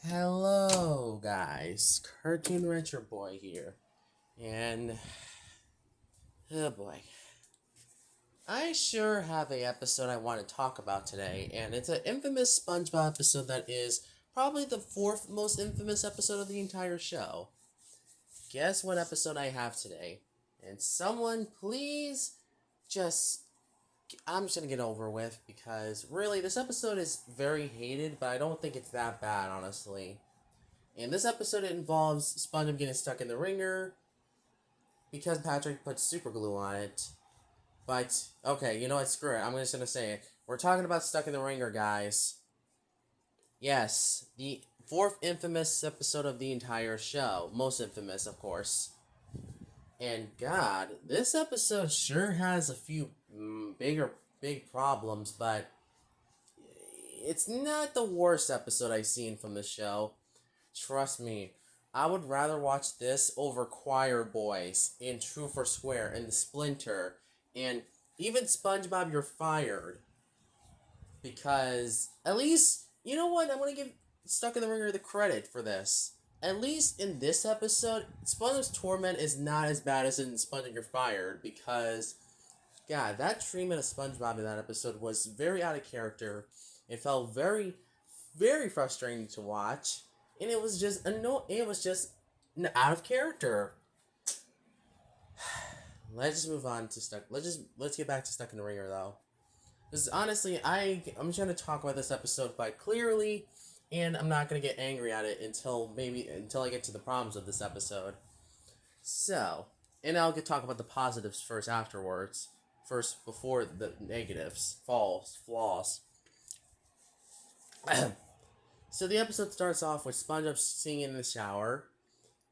Hello, guys. Cartoon Rancher Boy here. And, oh boy. I sure have a episode I want to talk about today, and it's an infamous SpongeBob episode that is probably the fourth most infamous episode of the entire show. Guess what episode I have today? And someone please just I'm just gonna get over with because really this episode is very hated, but I don't think it's that bad, honestly. And this episode it involves SpongeBob getting stuck in the ringer because Patrick put super glue on it. But okay, you know what? Screw it. I'm just gonna say it. We're talking about stuck in the ringer, guys. Yes, the fourth infamous episode of the entire show, most infamous, of course. And God, this episode sure has a few big problems, but it's not the worst episode I've seen from the show. Trust me, I would rather watch this over Choir Boys in True for Square and The Splinter and even SpongeBob You're Fired. Because at least, you know what, I'm going to give Stuck in the Ringer the credit for this. At least in this episode, SpongeBob's torment is not as bad as in SpongeBob You're Fired because, God, that treatment of SpongeBob in that episode was very out of character. It felt very frustrating to watch, and it was just it was just out of character. Let's just move on to Stuck. Let's get back to Stuck in the Ringer though. Because honestly, I'm just gonna talk about this episode quite clearly, and I'm not gonna get angry at it until I get to the problems of this episode. So, and I'll talk about the positives first afterwards. First, before the negatives, flaws. So the episode starts off with SpongeBob singing in the shower.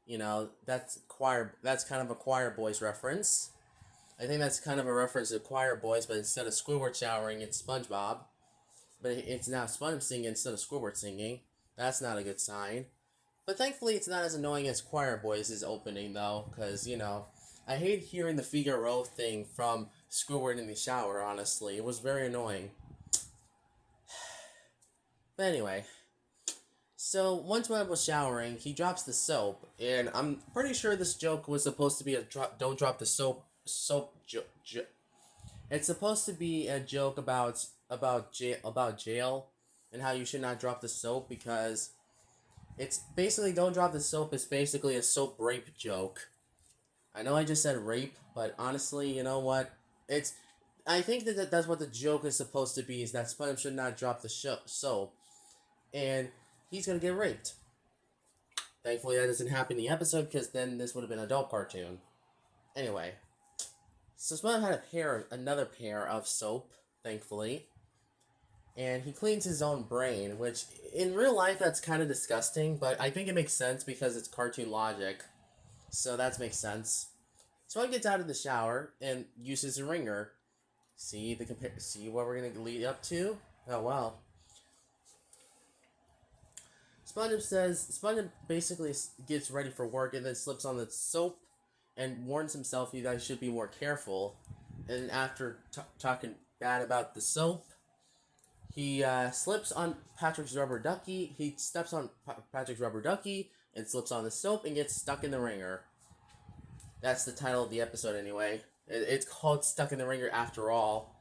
You know, that's choir. That's kind of a Choir Boys reference. I think that's kind of a reference to Choir Boys, but instead of Squidward showering, it's SpongeBob. But it's now SpongeBob singing instead of Squidward singing. That's not a good sign. But thankfully, it's not as annoying as Choir Boys' opening, though, because, you know, I hate hearing the Figaro thing from Squidward in the shower, honestly. It was very annoying. But anyway, so once Webb was showering, he drops the soap, and I'm pretty sure this joke was supposed to be a don't drop the soap joke. It's supposed to be a joke about jail and how you should not drop the soap because it's basically don't drop the soap is basically a soap rape joke. I know I just said rape, but honestly, you know what? It's I think that's what the joke is supposed to be is that SpongeBob should not drop the soap and he's gonna get raped. Thankfully, that doesn't happen in the episode because then this would have been an adult cartoon. Anyway, so SpongeBob had another pair of soap, thankfully, and he cleans his own brain, which in real life that's kind of disgusting, but I think it makes sense because it's cartoon logic, so that makes sense. So he gets out of the shower and uses a ringer. See what we're gonna lead up to? Oh well. SpongeBob basically gets ready for work and then slips on the soap and warns himself you guys should be more careful. And after talking bad about the soap, he slips on Patrick's rubber ducky. He steps on Patrick's rubber ducky and slips on the soap and gets stuck in the ringer. That's the title of the episode anyway. It's called Stuck in the Ringer after all.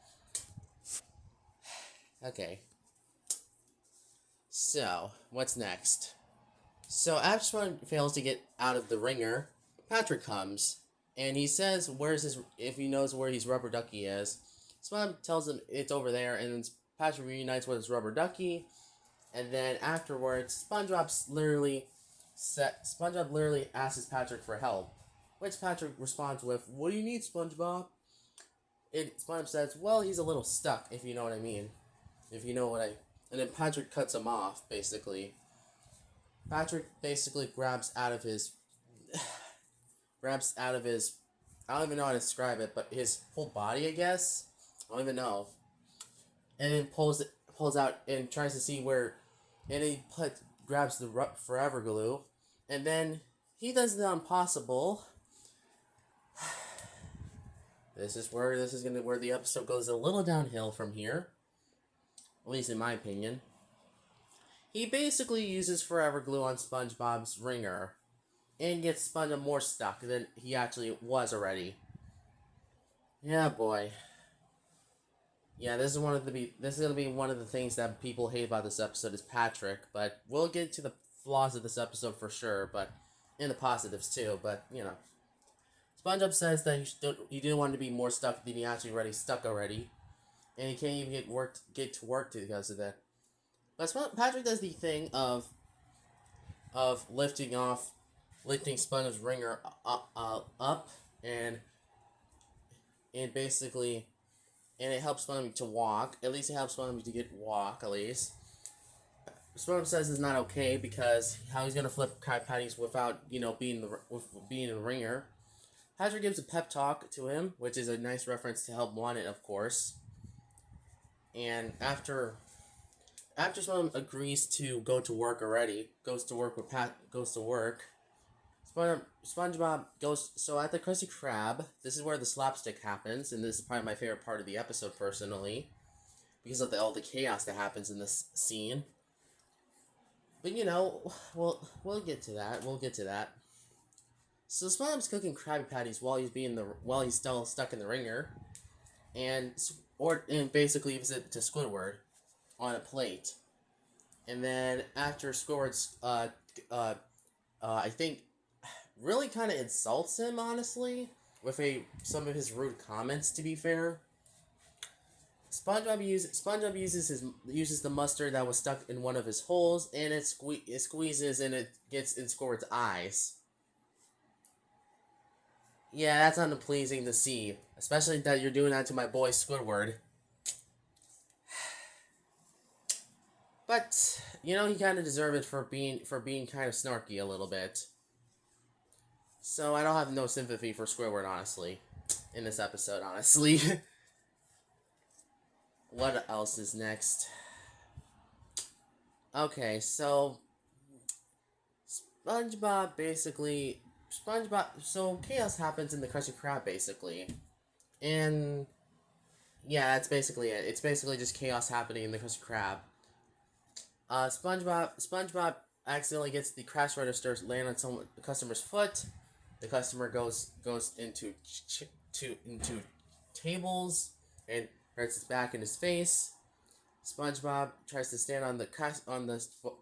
Okay. So, what's next? So, after SpongeBob fails to get out of the ringer, Patrick comes, and he says if he knows where his rubber ducky is. SpongeBob tells him it's over there, and then Patrick reunites with his rubber ducky, and then afterwards, SpongeBob literally asks Patrick for help, which Patrick responds with, "What do you need, SpongeBob?" And SpongeBob says, "Well, he's a little stuck, if you know what I mean. If you know what I..." And then Patrick cuts him off, basically. Patrick basically grabs out of his... I don't even know how to describe it, but his whole body, I guess? I don't even know. And then pulls out and tries to see where... And he grabs the forever glue. And then he does the impossible. This is where the episode goes a little downhill from here. At least in my opinion. He basically uses forever glue on SpongeBob's ringer and gets SpongeBob more stuck than he actually was already. Yeah, boy. Yeah, this is gonna be one of the things that people hate about this episode is Patrick, but we'll get to the flaws of this episode for sure, but and the positives too. But SpongeBob says that he didn't want to be more stuck than he actually already stuck already, and he can't even get to work because of that. But Patrick does the thing of lifting SpongeBob's ringer up and basically and it helps SpongeBob to walk. At least it helps SpongeBob to get walk. At least SpongeBob says it's not okay because how he's gonna flip Krabby Patties without being in the ringer. Patrick gives a pep talk to him, which is a nice reference to Help Wanted, of course. And after SpongeBob agrees to go to work already, goes to work. SpongeBob goes. So at the Krusty Krab, this is where the slapstick happens, and this is probably my favorite part of the episode personally, because of all the chaos that happens in this scene. But we'll get to that. So SpongeBob's cooking Krabby Patties while he's still stuck in the ringer, and basically gives it to Squidward on a plate, and then after Squidward's I think really kind of insults him honestly with some of his rude comments. To be fair, SpongeBob uses the mustard that was stuck in one of his holes, and it squeezes and it gets in Squidward's eyes. Yeah, that's unpleasing to see, especially that you're doing that to my boy Squidward. But he kind of deserved it for being kind of snarky a little bit. So I don't have no sympathy for Squidward, honestly, in this episode. Honestly, what else is next? Okay, so SpongeBob. So chaos happens in the Krusty Krab basically, and yeah, that's basically it. It's basically just chaos happening in the Krusty Krab. SpongeBob accidentally gets the cash register land on the customer's foot. The customer goes into tables and hurts his back and his face. SpongeBob tries to stand on the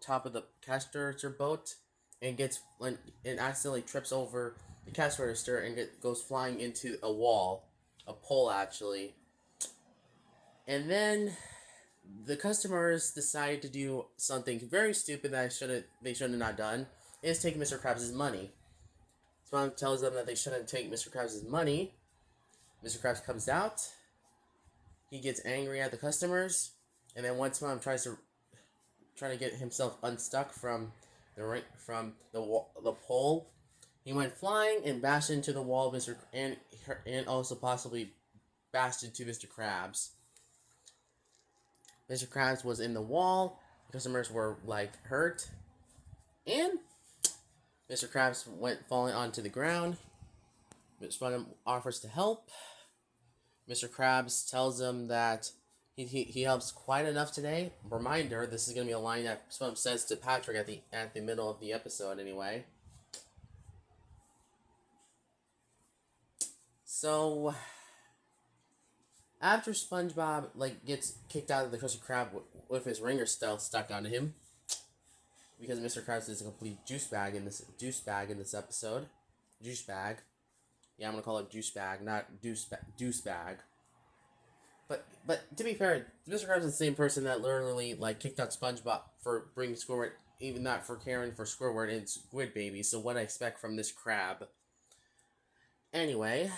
top of the cash register boat and accidentally trips over the cash register and goes flying into a pole actually. And then the customers decide to do something very stupid that they shouldn't have not done, is take Mr. Krabs' money. SpongeBob tells them that they shouldn't take Mr. Krabs' money. Mr. Krabs comes out. He gets angry at the customers, and then once SpongeBob trying to get himself unstuck from the pole, he went flying and bashed into the wall, and also possibly bashed into Mr. Krabs. Mr. Krabs was in the wall. The customers were hurt, and Mr. Krabs went falling onto the ground. SpongeBob offers to help. Mr. Krabs tells him that he helps quite enough today. Reminder: this is gonna be a line that SpongeBob says to Patrick at the middle of the episode, anyway. So after SpongeBob gets kicked out of the Krusty Krab with his ringer still stuck onto him, because Mr. Krabs is a complete juice bag in this episode. Juice bag. Yeah, I'm gonna call it juice bag, not deuce bag. But to be fair, Mr. Krabs is the same person that literally kicked out SpongeBob for bringing Squidward, even not for caring for Squidward and Squid Baby. So what I expect from this crab. Anyway,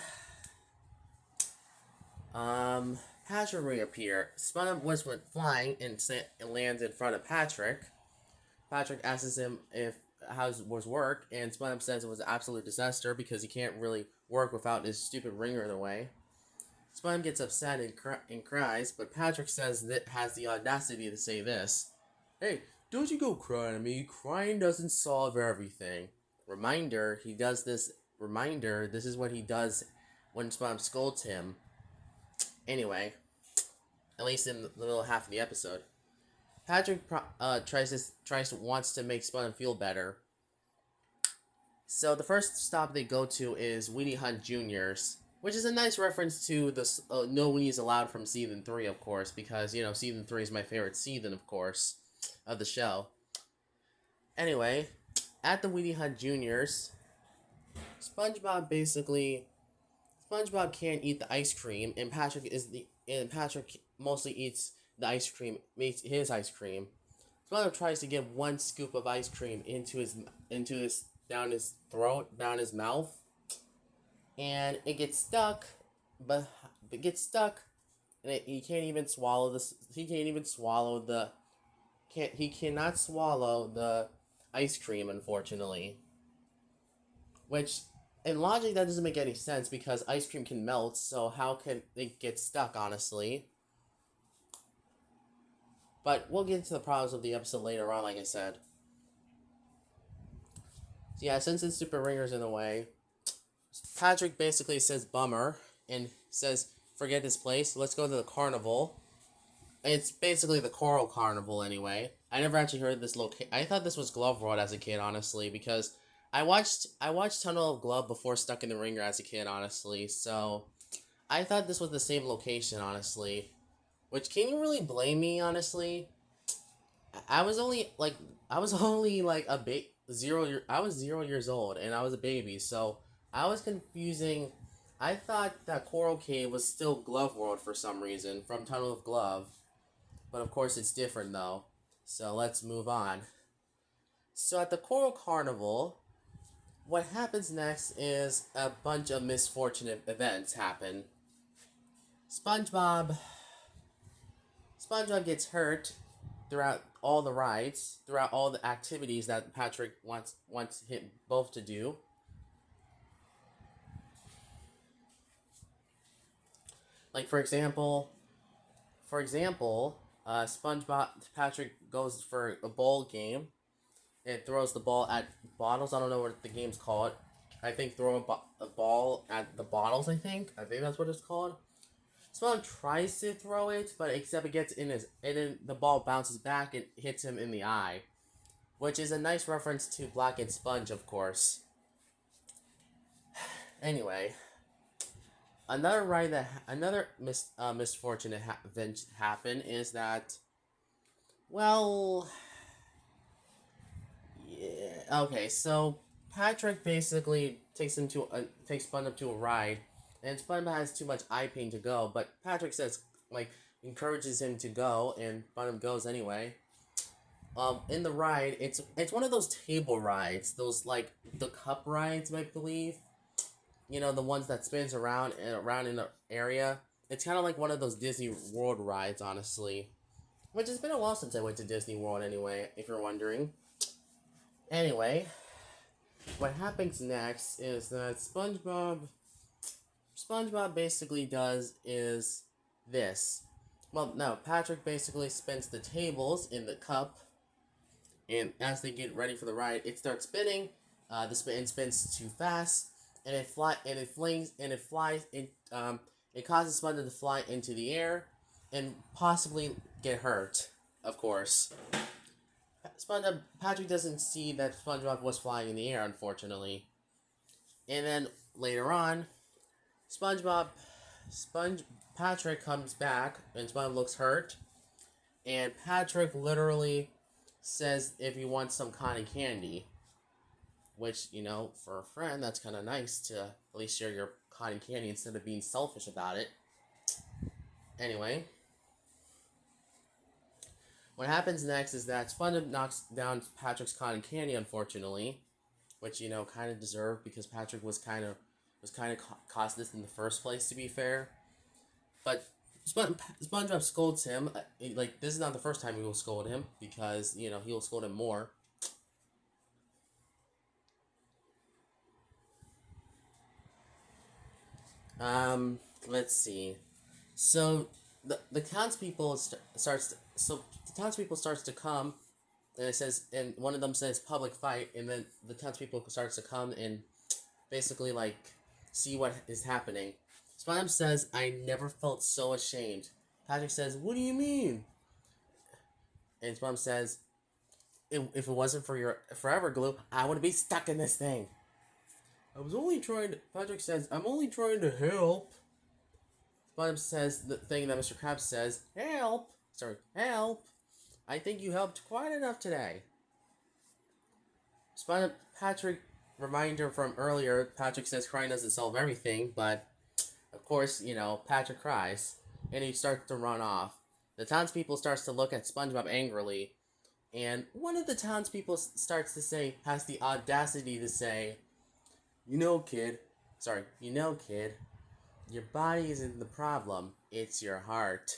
Patrick reappear. SpongeBob went flying and lands in front of Patrick. Patrick asks him how was work, and SpongeBob says it was an absolute disaster because he can't really work without his stupid ringer in the way. SpongeBob gets upset and cries, but Patrick has the audacity to say this: "Hey, don't you go crying at me. Crying doesn't solve everything." Reminder: this is what he does when SpongeBob scolds him. Anyway, at least in the middle half of the episode. Patrick wants to make SpongeBob feel better. So the first stop they go to is Weenie Hunt Juniors, which is a nice reference to the No Weenies Allowed from season 3, of course, because season 3 is my favorite season, of course, of the show. Anyway, at the Weenie Hunt Juniors, SpongeBob can't eat the ice cream, and Patrick mostly eats the ice cream, makes his ice cream. SpongeBob tries to get one scoop of ice cream into his down his throat, down his mouth, and it gets stuck, but it gets stuck, and he can't even swallow this. He can't even swallow the. He cannot swallow the ice cream, unfortunately. Which, in logic, that doesn't make any sense because ice cream can melt. So how can it get stuck? Honestly. But we'll get into the problems of the episode later on, like I said. So yeah, since it's Super Ringers in a way, Patrick basically says bummer and says forget this place. Let's go to the carnival. It's basically the Coral Carnival anyway. I never actually heard this location. I thought this was Glove World as a kid, honestly, because I watched Tunnel of Glove before Stuck in the Ringer as a kid, honestly. So I thought this was the same location, honestly. Which, can you really blame me, honestly? I was only like I was only like a 0 years old and I was a baby, so I was confusing. I thought that Coral Cave was still Glove World for some reason from Tunnel of Glove, but of course it's different though. So let's move on. So at the Coral Carnival, what happens next is a bunch of misfortunate events happen. SpongeBob SpongeBob gets hurt throughout all the rides, throughout all the activities that Patrick wants him both to do. Like SpongeBob Patrick goes for a ball game and throws the ball at bottles. I don't know what the game's called. I think throw a ball at the bottles. I think that's what it's called. SpongeBob tries to throw it, but except it gets in his, and then the ball bounces back and hits him in the eye, which is a nice reference to Black and Sponge, of course. Anyway, misfortune event happened is that, well, yeah, okay, so Patrick basically takes SpongeBob to a ride, and SpongeBob has too much eye pain to go, but Patrick says encourages him to go, and SpongeBob goes anyway. In the ride, it's one of those table rides, those like the cup rides, I believe. The ones that spins around and around in the area. It's kind of like one of those Disney World rides, honestly. Which has been a while since I went to Disney World, anyway, if you're wondering. Anyway, what happens next is that SpongeBob basically does is this. Well, no, Patrick basically spins the tables in the cup, and as they get ready for the ride, it starts spinning. The spin spins too fast, and it flies, it causes SpongeBob to fly into the air, and possibly get hurt. Of course, Patrick doesn't see that SpongeBob was flying in the air, unfortunately. And then later on, SpongeBob, Sponge Patrick comes back, and SpongeBob looks hurt, and Patrick literally says if he wants some cotton candy, which, for a friend, that's kind of nice to at least share your cotton candy instead of being selfish about it. Anyway, what happens next is that SpongeBob knocks down Patrick's cotton candy, unfortunately, which, kind of deserved because Patrick was kind of caused this in the first place, to be fair. But SpongeBob scolds him. This is not the first time he will scold him, because, he will scold him more. Let's see. So, the townspeople starts to come, and it says, and one of them says public fight, and then the townspeople starts to come and basically, see what is happening. SpongeBob says, I never felt so ashamed. Patrick says, what do you mean? And SpongeBob says, if it wasn't for your forever glue, I would be stuck in this thing. Patrick says, I'm only trying to help. SpongeBob says the thing that Mr. Krabs says, help. Sorry, help. I think you helped quite enough today. Patrick, reminder from earlier, Patrick says crying doesn't solve everything, but of course, Patrick cries, and he starts to run off. The townspeople starts to look at SpongeBob angrily, and one of the townspeople has the audacity to say, kid, your body isn't the problem, it's your heart.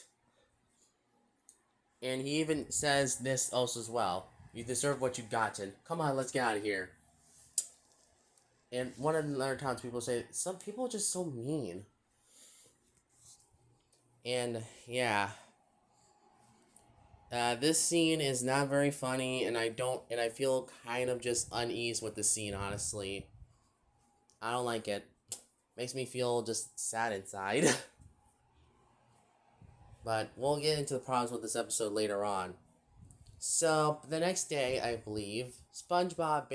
And he even says this also as well. You deserve what you've gotten. Come on, let's get out of here. And one of the other townspeople say, some people are just so mean. And yeah. This scene is not very funny, and I feel kind of just unease with the scene, honestly. I don't like it. Makes me feel just sad inside. But we'll get into the problems with this episode later on. So, the next day, I believe, SpongeBob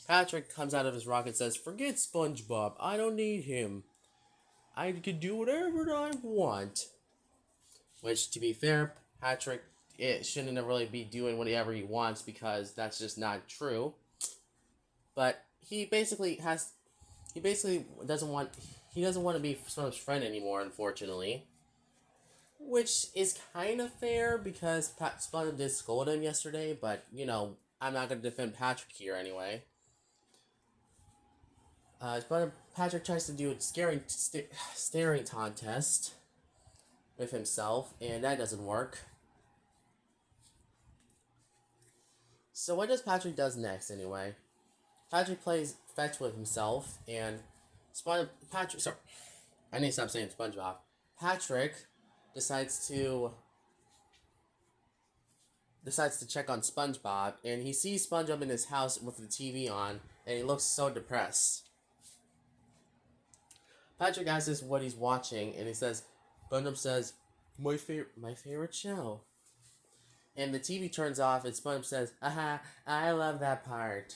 Patrick comes out of his rock and says, forget SpongeBob, I don't need him. I can do whatever I want. Which, to be fair, Patrick shouldn't really be doing whatever he wants because that's just not true. But he basically doesn't want to be SpongeBob's friend anymore, unfortunately. Which is kind of fair because SpongeBob did scold him yesterday, but, I'm not going to defend Patrick here anyway. Patrick tries to do a staring contest with himself, and that doesn't work. So what does Patrick does next, anyway? Patrick plays fetch with himself, and I need to stop saying SpongeBob. Patrick decides to check on SpongeBob, and he sees SpongeBob in his house with the TV on, and he looks so depressed. Patrick asks what he's watching, and SpongeBob says, my favorite show. And the TV turns off, and SpongeBob says, aha, I love that part.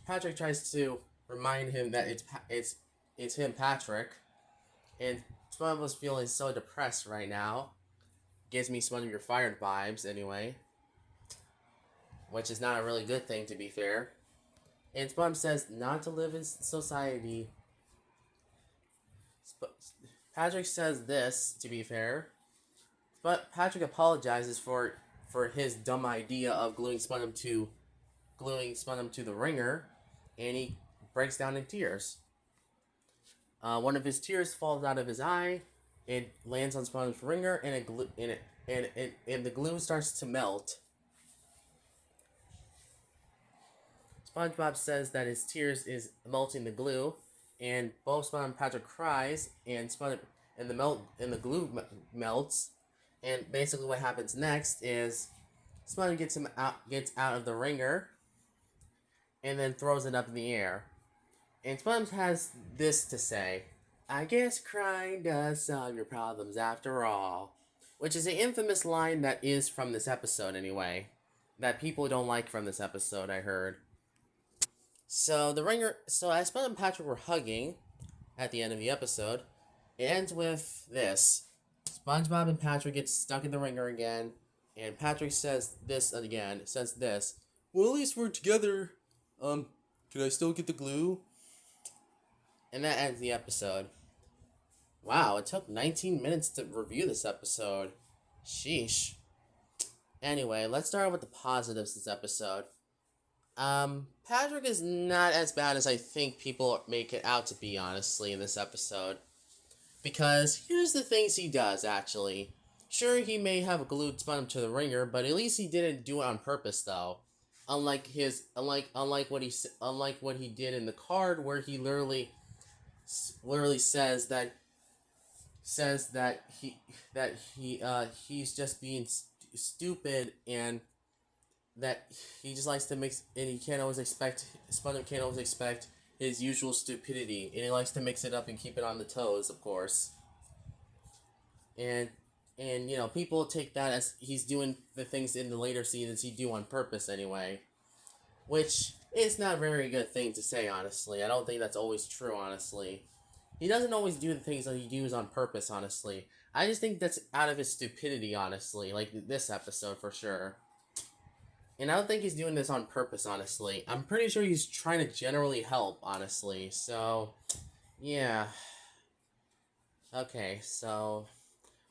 Patrick tries to remind him that it's him, Patrick, and SpongeBob was feeling so depressed right now. Gives me SpongeBob You're Fired vibes, anyway. Which is not a really good thing, to be fair. And SpongeBob says not to live in society. Patrick says this, to be fair. But Patrick apologizes for his dumb idea of gluing SpongeBob to the ringer, and he breaks down in tears. One of his tears falls out of his eye. It lands on SpongeBob's ringer, and the glue starts to melt. SpongeBob says that his tears is melting the glue, and both SpongeBob and Patrick cries, and the glue melts. And basically, what happens next is SpongeBob gets out of the ringer, and then throws it up in the air. And SpongeBob has this to say: I guess crying does solve your problems after all. Which is an infamous line that is from this episode, anyway. That people don't like from this episode, I heard. So as SpongeBob and Patrick were hugging at the end of the episode, it ends with this. SpongeBob and Patrick get stuck in the ringer again, and Patrick says this again. Well, at least we're together. Can I still get the glue? And that ends the episode. Wow, it took 19 minutes to review this episode. Sheesh. Anyway, let's start with the positives this episode. Patrick is not as bad as I think people make it out to be, honestly, in this episode. Because here's the things he does, actually. Sure, he may have glued SpongeBob to the ringer, but at least he didn't do it on purpose, though. Unlike what he did in the card, where he literally says that he's just being stupid, and that he just likes to mix, and SpongeBob can't always expect his usual stupidity, and he likes to mix it up and keep it on the toes, of course. And And, people take that as he's doing the things in the later seasons he do on purpose anyway. Which is not a very good thing to say, honestly. I don't think that's always true, honestly. He doesn't always do the things that he does on purpose, honestly. I just think that's out of his stupidity, honestly. Like this episode, for sure. And I don't think he's doing this on purpose, honestly. I'm pretty sure he's trying to generally help, honestly. So, yeah. Okay, so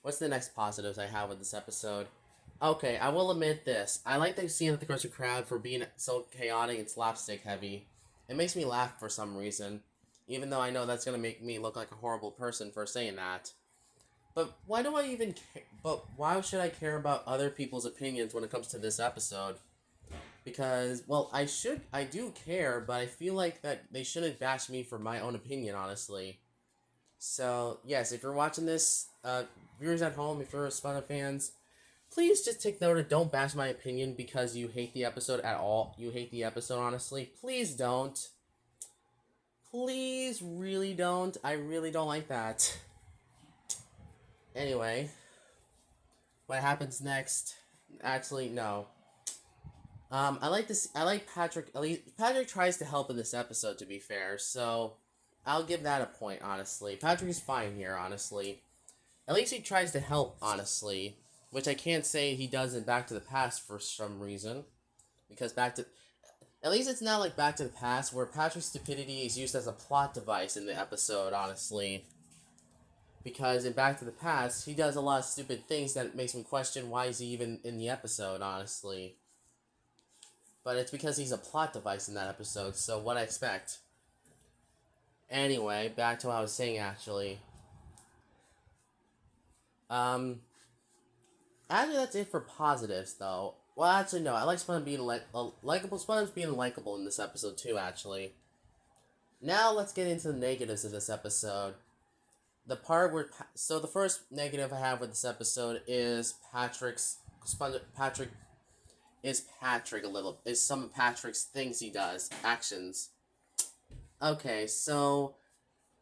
what's the next positives I have with this episode? Okay, I will admit this. I like the scene at the Krusty Krab for being so chaotic and slapstick heavy. It makes me laugh for some reason, even though I know that's gonna make me look like a horrible person for saying that. But why do I even care? But why should I care about other people's opinions when it comes to this episode? Because, well, I do care, but I feel like that they shouldn't bash me for my own opinion, honestly. So, yes, if you're watching this, viewers at home, if you're SpongeBob fans, please just take note and don't bash my opinion because you hate the episode at all. You hate the episode, honestly. Please don't. Please, really don't. I really don't like that. Anyway, what happens next? Actually, no. I like this. I like Patrick. At least Patrick tries to help in this episode. To be fair, so I'll give that a point. Honestly, Patrick is fine here. Honestly, at least he tries to help. Honestly, which I can't say he does in Back to the Past for some reason, because at least it's not like Back to the Past where Patrick's stupidity is used as a plot device in the episode. Honestly, because in Back to the Past he does a lot of stupid things that makes me question why is he even in the episode. Honestly. But it's because he's a plot device in that episode, so what I expect. Anyway, back to what I was saying, actually. Actually, that's it for positives, though. Well, actually, no. I like SpongeBob being likable. SpongeBob's being likable in this episode, too, actually. Now, let's get into the negatives of this episode. The part where... So, the first negative I have with this episode is Patrick a little. Is some of Patrick's things he does. Actions. Okay, so...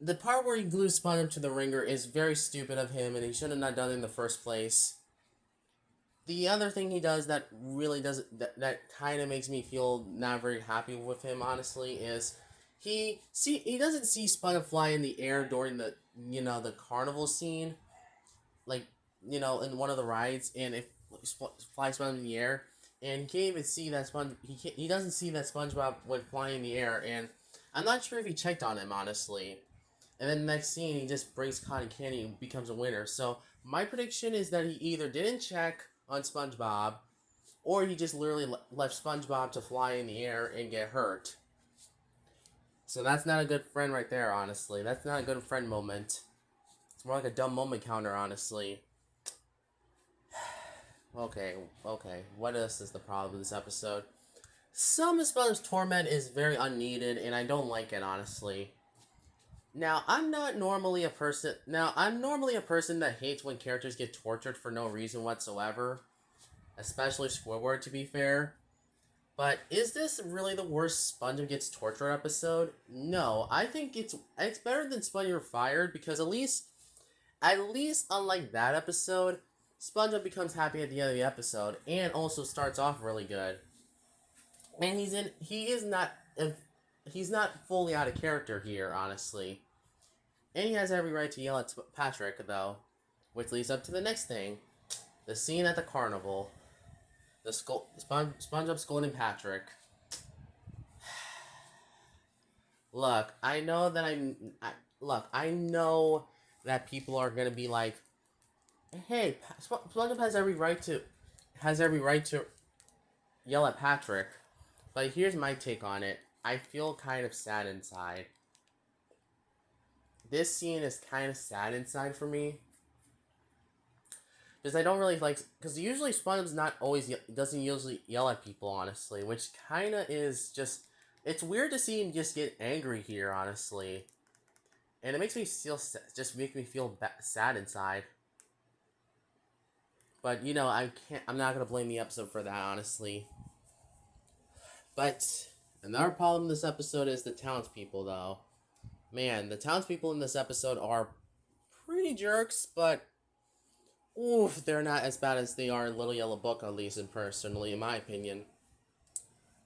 The part where he glues SpongeBob to the ringer is very stupid of him, and he should have not done it in the first place. The other thing he does that really that kind of makes me feel not very happy with him, honestly, is he doesn't see SpongeBob fly in the air during the carnival scene, like in one of the rides, and it flies SpongeBob in the air, and he can't even see that he doesn't see that SpongeBob when flying in the air, and I'm not sure if he checked on him, honestly. And then the next scene, he just breaks cotton candy and becomes a winner. So my prediction is that he either didn't check on SpongeBob, or he just literally left SpongeBob to fly in the air and get hurt. So that's not a good friend right there, honestly. That's not a good friend moment. It's more like a dumb moment counter, honestly. Okay. What else is the problem with this episode? Some of SpongeBob's torment is very unneeded, and I don't like it, honestly. Now, I'm normally a person that hates when characters get tortured for no reason whatsoever. Especially Squidward, to be fair. But is this really the worst SpongeBob gets tortured episode? No, I think it's better than SpongeBob Fired, because at least unlike that episode, SpongeBob becomes happy at the end of the episode and also starts off really good. And he's not fully out of character here, honestly. And he has every right to yell at Patrick, though. Which leads up to the next thing. The scene at the carnival. SpongeBob scolding Patrick. Look, I know that people are gonna be like, "Hey, SpongeBob has every right to yell at Patrick." But here's my take on it. I feel kind of sad inside. This scene is kind of sad inside for me. Because I don't really like... Because usually SpongeBob doesn't usually yell at people, honestly. Which kind of is just... It's weird to see him just get angry here, honestly. And it makes me feel... sad inside. But, I'm not going to blame the episode for that, honestly. But another problem in this episode is the townspeople, though. Man, the townspeople in this episode are pretty jerks, but oof, they're not as bad as they are in Little Yellow Book, at least personally, in my opinion.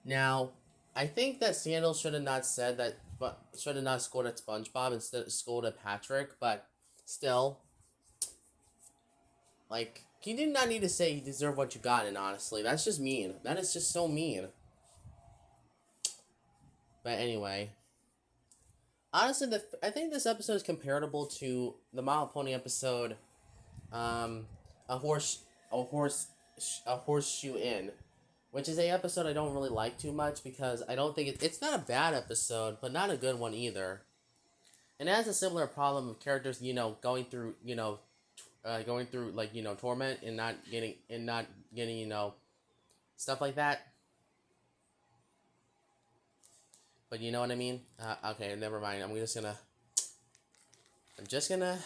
Now, I think that Sandal should have not said that, but should have not scolded SpongeBob instead of scolded Patrick, but still, like, he did not need to say you deserve what you got, and honestly, that's just mean. That is just so mean. But anyway, honestly, I think this episode is comparable to the My Little Pony episode, um, a horse, a horse, a horseshoe inn, which is a episode I don't really like too much because I don't think it's not a bad episode, but not a good one either. And it has a similar problem of characters, going through, going through like torment and not getting stuff like that. But you know what I mean? Okay, never mind. I'm just gonna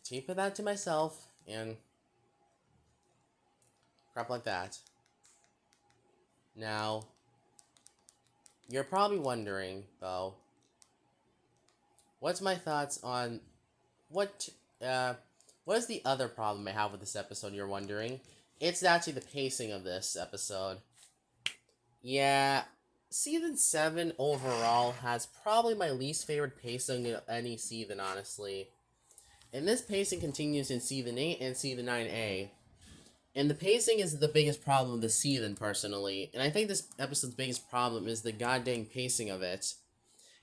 keep that to myself and crap like that. Now, you're probably wondering though, what's my thoughts on what is the other problem I have with this episode? You're wondering. It's actually the pacing of this episode. Yeah, Season 7 overall has probably my least favorite pacing of any season, honestly. And this pacing continues in Season 8 and Season 9A. And the pacing is the biggest problem of the season, personally. And I think this episode's biggest problem is the goddamn pacing of it.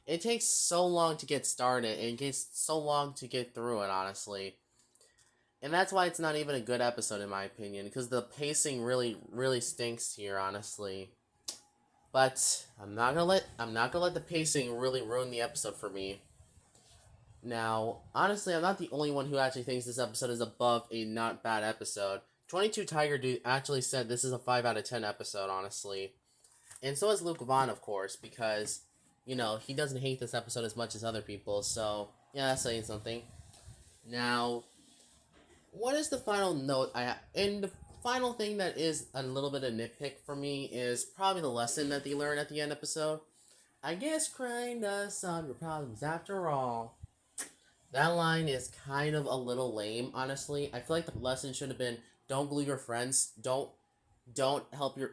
It takes so long to get started, and it takes so long to get through it, honestly. And that's why it's not even a good episode, in my opinion, because the pacing really, really stinks here, honestly. But I'm not gonna let the pacing really ruin the episode for me. Now, honestly, I'm not the only one who actually thinks this episode is above a not bad episode. 22 Tiger Dude actually said this is a 5 out of 10 episode, honestly. And so is Luke Vaughn, of course, because, he doesn't hate this episode as much as other people, so, yeah, that's saying something. Now, what is the final note and the final thing that is a little bit of nitpick for me is probably the lesson that they learn at the end episode. I guess crying does solve your problems after all. That line is kind of a little lame, honestly. I feel like the lesson should have been don't believe your friends, do not help your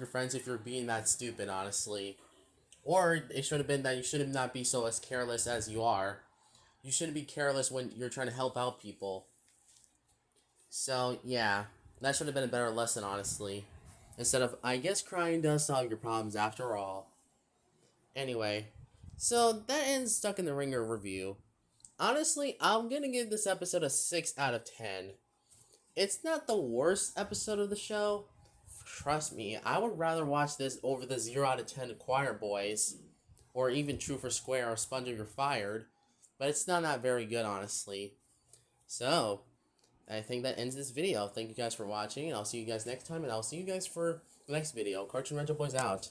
friends if you're being that stupid, honestly. Or it should have been that you should not be so as careless as you are. You shouldn't be careless when you're trying to help out people. So, yeah, that should have been a better lesson, honestly. Instead of, I guess crying does solve your problems after all. Anyway, so that ends Stuck in the Ringer review. Honestly, I'm gonna give this episode a 6 out of 10. It's not the worst episode of the show. Trust me, I would rather watch this over the 0 out of 10 Choir Boys, or even True for Square or SpongeBob You're Fired, but it's not that very good, honestly. So, I think that ends this video. Thank you guys for watching, and I'll see you guys next time, and I'll see you guys for the next video. Cartoon Rental Boys out.